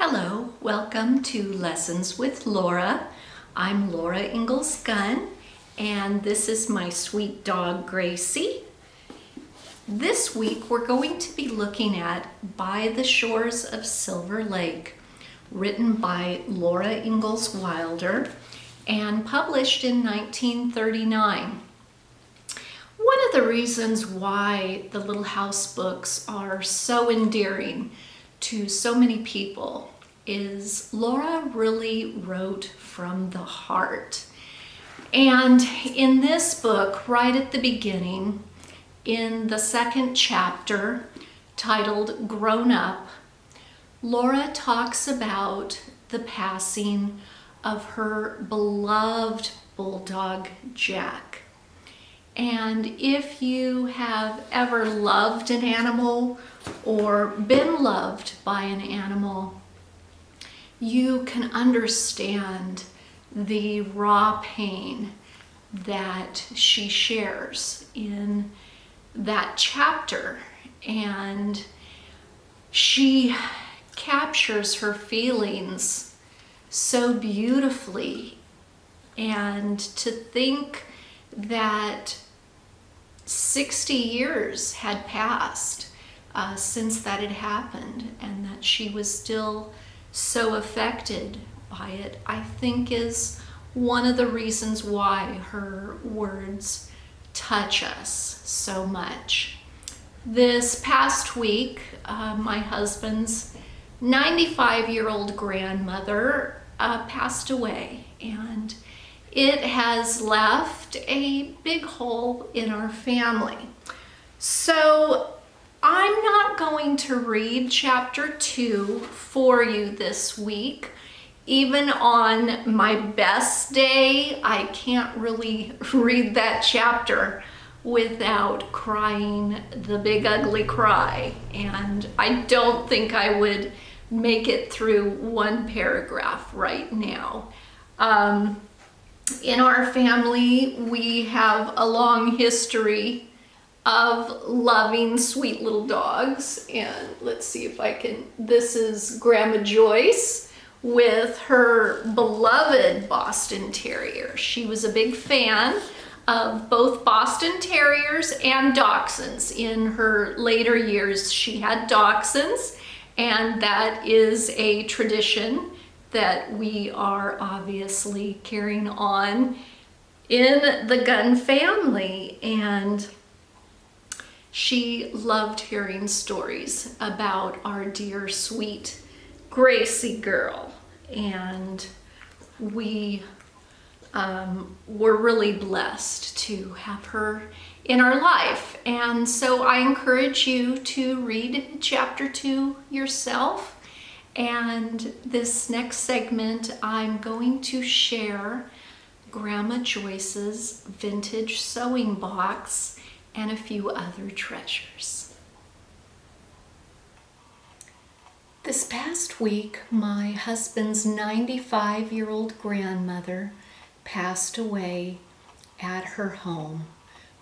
Hello, welcome to Lessons with Laura. I'm Laura Ingalls Wilder, and this is my sweet dog Gracie. This week we're going to be looking at By the Shores of Silver Lake, written by Laura Ingalls Wilder and published in 1939. One of the reasons why the Little House books are so endearing to so many people is Laura really wrote from the heart. And in this book, right at the beginning, in the second chapter, titled Grown Up, Laura talks about the passing of her beloved bulldog, Jack. And if you have ever loved an animal or been loved by an animal, you can understand the raw pain that she shares in that chapter. And she captures her feelings so beautifully. And to think that 60 years had passed since that had happened, and that she was still so affected by it, I think is one of the reasons why her words touch us so much. This past week, my husband's 95-year-old grandmother passed away, and it has left a big hole in our family. So I'm not going to read chapter 2 for you this week. Even on my best day, I can't really read that chapter without crying the big ugly cry. And I don't think I would make it through one paragraph right now. In our family, we have a long history of loving sweet little dogs. And let's see if I can, this is Grandma Joyce with her beloved Boston Terrier. She was a big fan of both Boston Terriers and Dachshunds. In her later years, she had Dachshunds, and that is a tradition that we are obviously carrying on in the Gunn family. And she loved hearing stories about our dear sweet Gracie girl, and we were really blessed to have her in our life. And so I encourage you to read chapter 2 yourself. And this next segment, I'm going to share Grandma Joyce's vintage sewing box and a few other treasures. This past week, my husband's 95-year-old grandmother passed away at her home.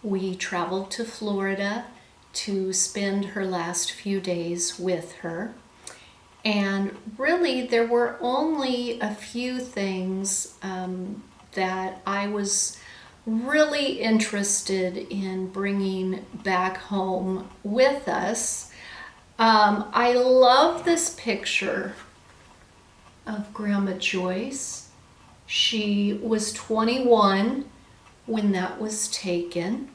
We traveled to Florida to spend her last few days with her. And really, there were only a few things that I was really interested in bringing back home with us. I love this picture of Grandma Joyce. She was 21 when that was taken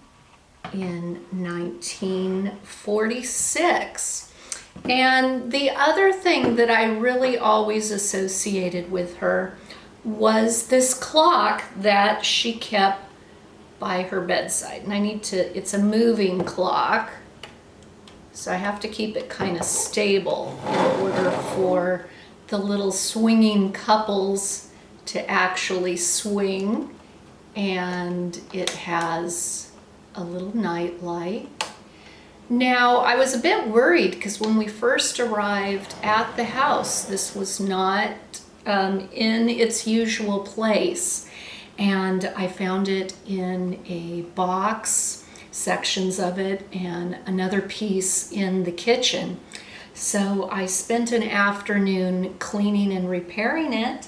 in 1946. And the other thing that I really always associated with her was this clock that she kept by her bedside. And it's a moving clock, so I have to keep it kind of stable in order for the little swinging couples to actually swing. And it has a little night light. Now, I was a bit worried because when we first arrived at the house, this was not in its usual place. And I found it in a box, sections of it, and another piece in the kitchen. So I spent an afternoon cleaning and repairing it,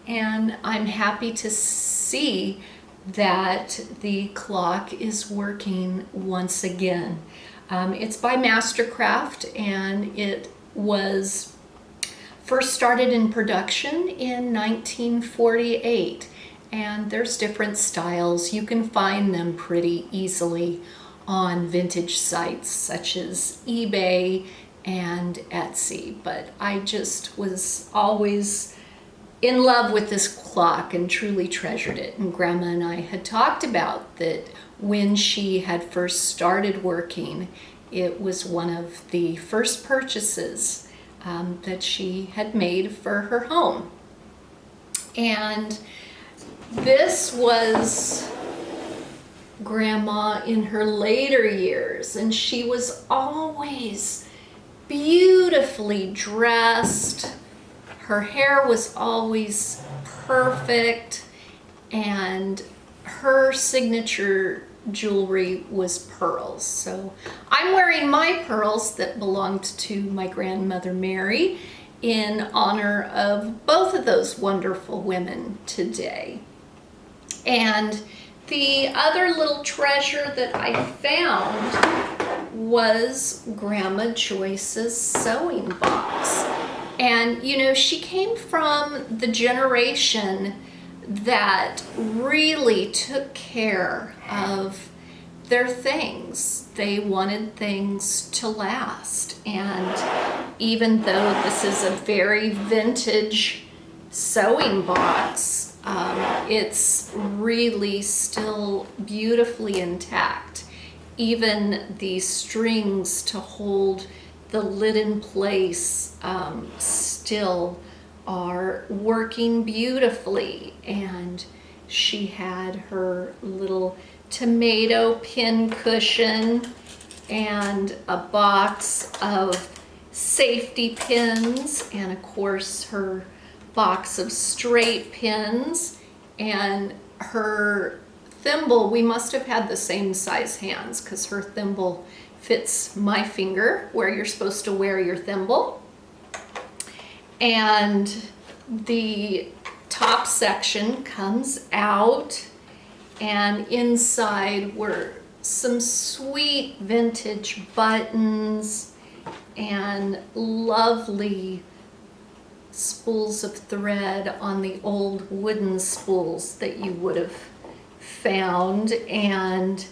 and I'm happy to see that the clock is working once again. It's by Mastercraft, and it was first started in production in 1948. And there's different styles. You can find them pretty easily on vintage sites such as eBay and Etsy. But I just was always in love with this clock and truly treasured it. And Grandma and I had talked about that when she had first started working, it was one of the first purchases that she had made for her home. And this was Grandma in her later years, and she was always beautifully dressed. Her hair was always perfect, and her signature jewelry was pearls. So I'm wearing my pearls that belonged to my grandmother Mary in honor of both of those wonderful women today. And the other little treasure that I found was Grandma Joyce's sewing box. And you know, she came from the generation that really took care of their things. They wanted things to last. And even though this is a very vintage sewing box, it's really still beautifully intact. Even the strings to hold the lid in place still are working beautifully. And she had her little tomato pin cushion and a box of safety pins, and of course her box of straight pins, and her thimble. We must have had the same size hands because her thimble fits my finger where you're supposed to wear your thimble. And the top section comes out, and inside were some sweet vintage buttons and lovely spools of thread on the old wooden spools that you would have found, and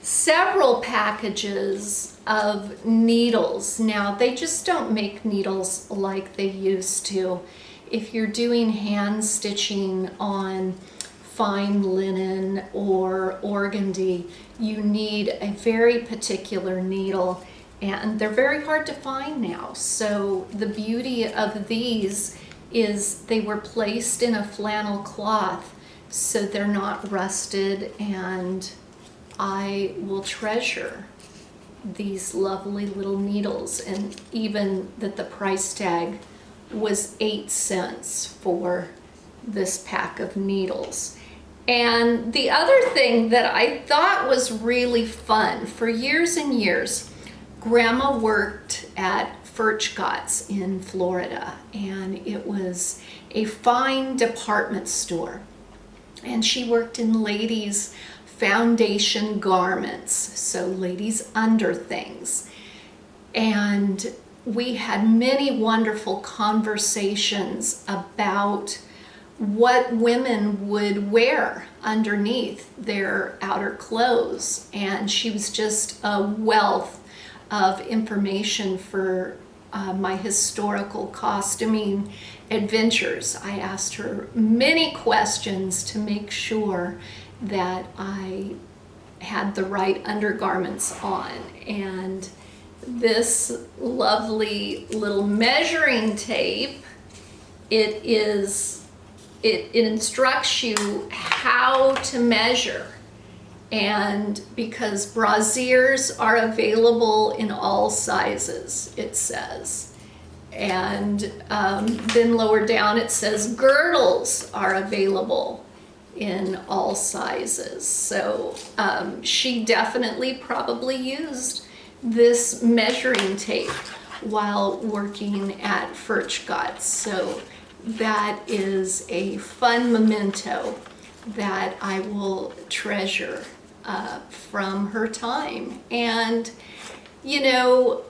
several packages of needles. Now, they just don't make needles like they used to. If you're doing hand stitching on fine linen or organdy, you need a very particular needle, and they're very hard to find now. So the beauty of these is they were placed in a flannel cloth so they're not rusted, and I will treasure these lovely little needles, and even that the price tag was 8 cents for this pack of needles. And the other thing that I thought was really fun, for years and years, Grandma worked at Furchgott's in Florida, and it was a fine department store. And she worked in ladies' foundation garments, so ladies' under things. And we had many wonderful conversations about what women would wear underneath their outer clothes. And she was just a wealth of information for my historical costuming adventures. I asked her many questions to make sure that I had the right undergarments on. And this lovely little measuring tape, it instructs you how to measure. And because brassieres are available in all sizes, it says. And then lower down it says girdles are available in all sizes. So she definitely probably used this measuring tape. while working at Furchtgott. So that is a fun memento that I will treasure from her time. And you know,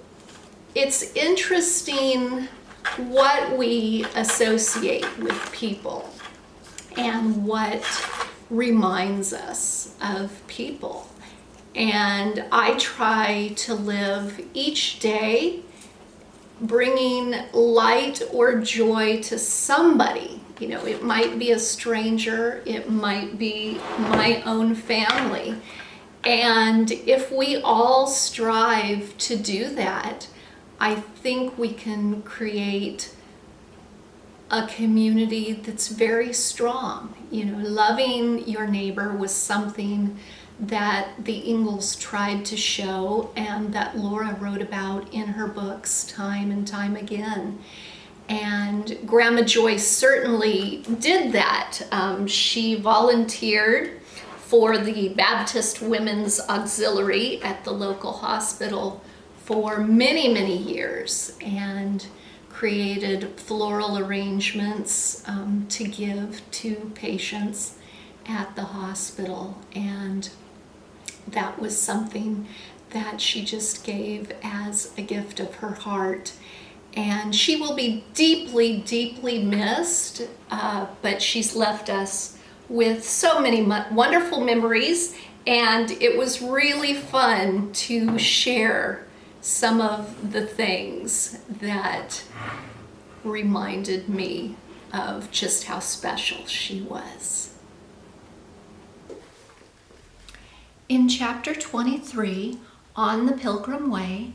it's interesting what we associate with people and what reminds us of people. And I try to live each day bringing light or joy to somebody. You know, it might be a stranger, it might be my own family. And if we all strive to do that, I think we can create a community that's very strong. You know, loving your neighbor was something that the Ingalls tried to show and that Laura wrote about in her books time and time again. And Grandma Joyce certainly did that. She volunteered for the Baptist Women's Auxiliary at the local hospital for many, many years and created floral arrangements to give to patients at the hospital. And that was something that she just gave as a gift of her heart. And she will be deeply, deeply missed, but she's left us with so many wonderful memories, and it was really fun to share some of the things that reminded me of just how special she was. In chapter 23, On the Pilgrim Way,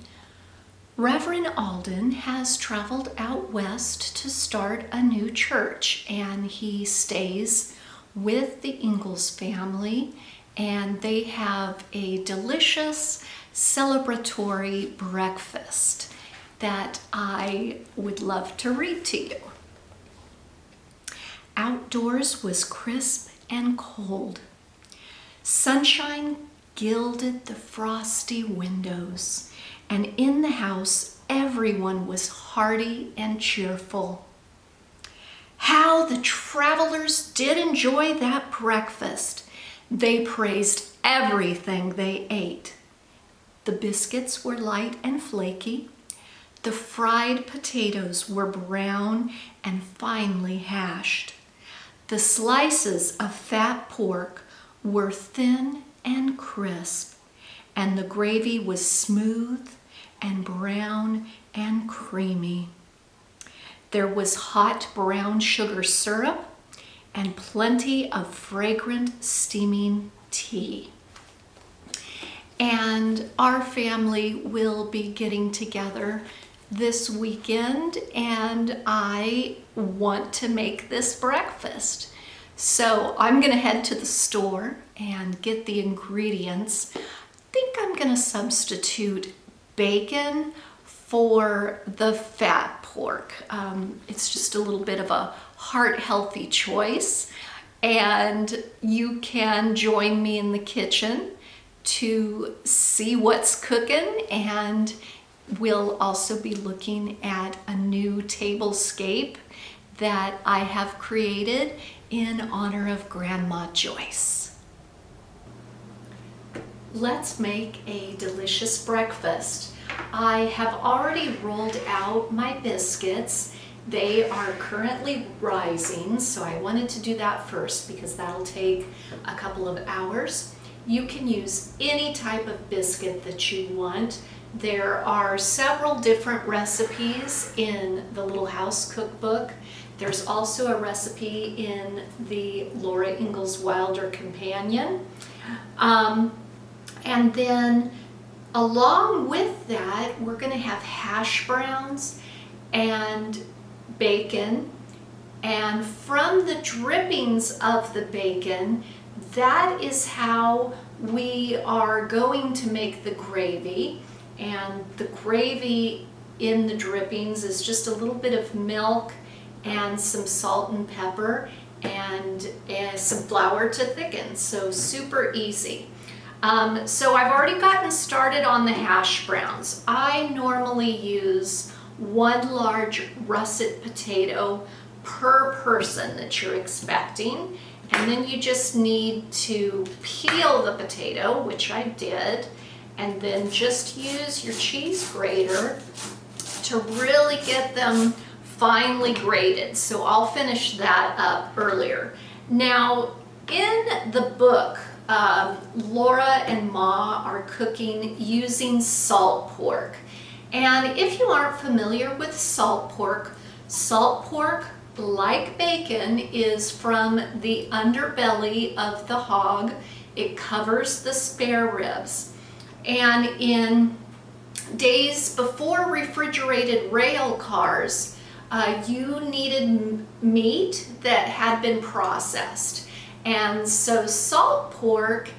Reverend Alden has traveled out west to start a new church, and he stays with the Ingalls family, and they have a delicious celebratory breakfast that I would love to read to you. Outdoors was crisp and cold. Sunshine gilded the frosty windows, and in the house everyone was hearty and cheerful. How the travelers did enjoy that breakfast. They praised everything they ate. The biscuits were light and flaky. The fried potatoes were brown and finely hashed. The slices of fat pork were thin and crisp, and the gravy was smooth and brown and creamy. There was hot brown sugar syrup and plenty of fragrant steaming tea. And our family will be getting together this weekend, and I want to make this breakfast. So I'm gonna head to the store and get the ingredients. I think I'm gonna substitute bacon for the fat pork. It's just a little bit of a heart-healthy choice, and you can join me in the kitchen to see what's cooking, and we'll also be looking at a new tablescape that I have created in honor of Grandma Joyce. Let's make a delicious breakfast. I have already rolled out my biscuits. They are currently rising, so I wanted to do that first because that'll take a couple of hours. You can use any type of biscuit that you want. There are several different recipes in the Little House cookbook. There's also a recipe in the Laura Ingalls Wilder companion. And then along with that, we're gonna have hash browns and bacon. And from the drippings of the bacon, that is how we are going to make the gravy. And the gravy in the drippings is just a little bit of milk and some salt and pepper and some flour to thicken, so super easy. So I've already gotten started on the hash browns. I normally use 1 large russet potato per person that you're expecting. And then you just need to peel the potato, which I did, and then just use your cheese grater to really get them finely grated. So I'll finish that up earlier. Now, in the book, Laura and Ma are cooking using salt pork. And if you aren't familiar with salt pork, like bacon, is from the underbelly of the hog. It covers the spare ribs. And in days before refrigerated rail cars, you needed meat that had been processed. And so salt pork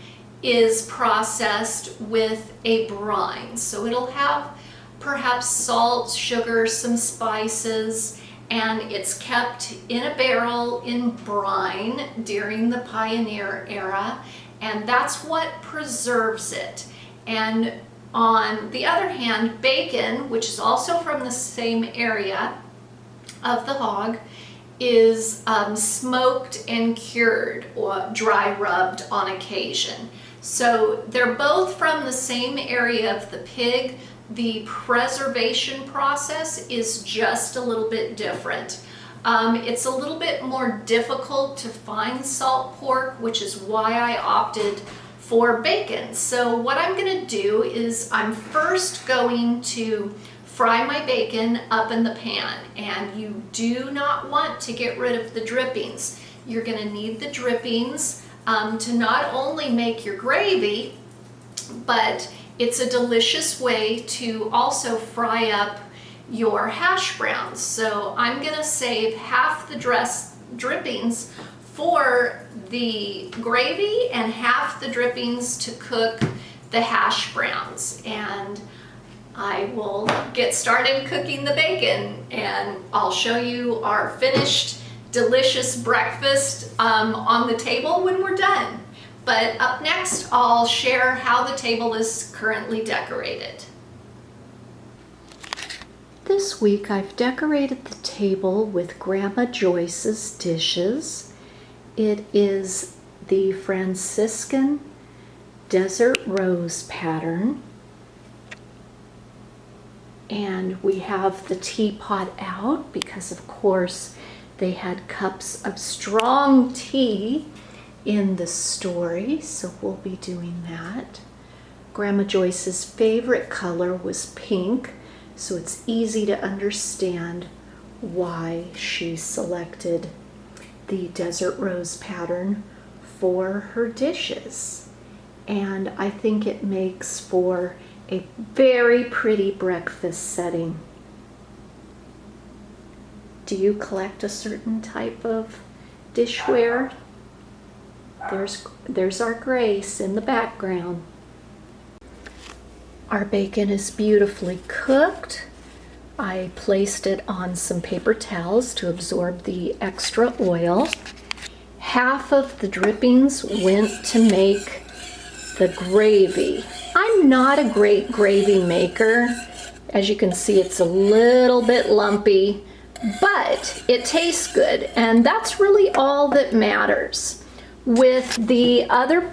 is processed with a brine. So it'll have perhaps salt, sugar, some spices, and it's kept in a barrel in brine during the pioneer era, and that's what preserves it. And on the other hand, bacon, which is also from the same area of the hog, is smoked and cured or dry rubbed on occasion. So they're both from the same area of the pig. The preservation process is just a little bit different. It's a little bit more difficult to find salt pork, which is why I opted for bacon. So what I'm going to do is I'm first going to fry my bacon up in the pan, and you do not want to get rid of the drippings. You're going to need the drippings to not only make your gravy, but it's a delicious way to also fry up your hash browns. So I'm going to save half the drippings for the gravy and half the drippings to cook the hash browns. And I will get started cooking the bacon, and I'll show you our finished delicious breakfast on the table when we're done. But up next, I'll share how the table is currently decorated. This week I've decorated the table with Grandma Joyce's dishes. It is the Franciscan desert rose pattern. And we have the teapot out because, of course, they had cups of strong tea in the story, so we'll be doing that. Grandma Joyce's favorite color was pink, so it's easy to understand why she selected the desert rose pattern for her dishes. And I think it makes for a very pretty breakfast setting. Do you collect a certain type of dishware? There's our Grace in the background. Our bacon is beautifully cooked. I placed it on some paper towels to absorb the extra oil. Half of the drippings went to make the gravy. I'm not a great gravy maker. As you can see, it's a little bit lumpy, but it tastes good, and that's really all that matters. With the other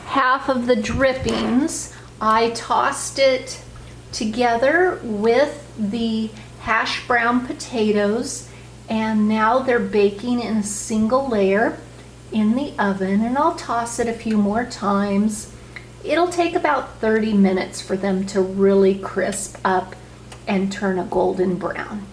half of the drippings, I tossed it together with the hash brown potatoes, and now they're baking in a single layer in the oven, and I'll toss it a few more times. It'll take about 30 minutes for them to really crisp up and turn a golden brown.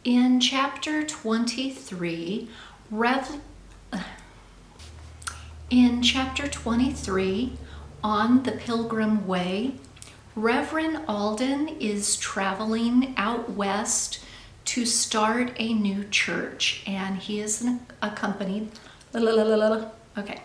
In chapter 23, on the Pilgrim Way, Reverend Alden is traveling out west to start a new church, and he is accompanied. Okay.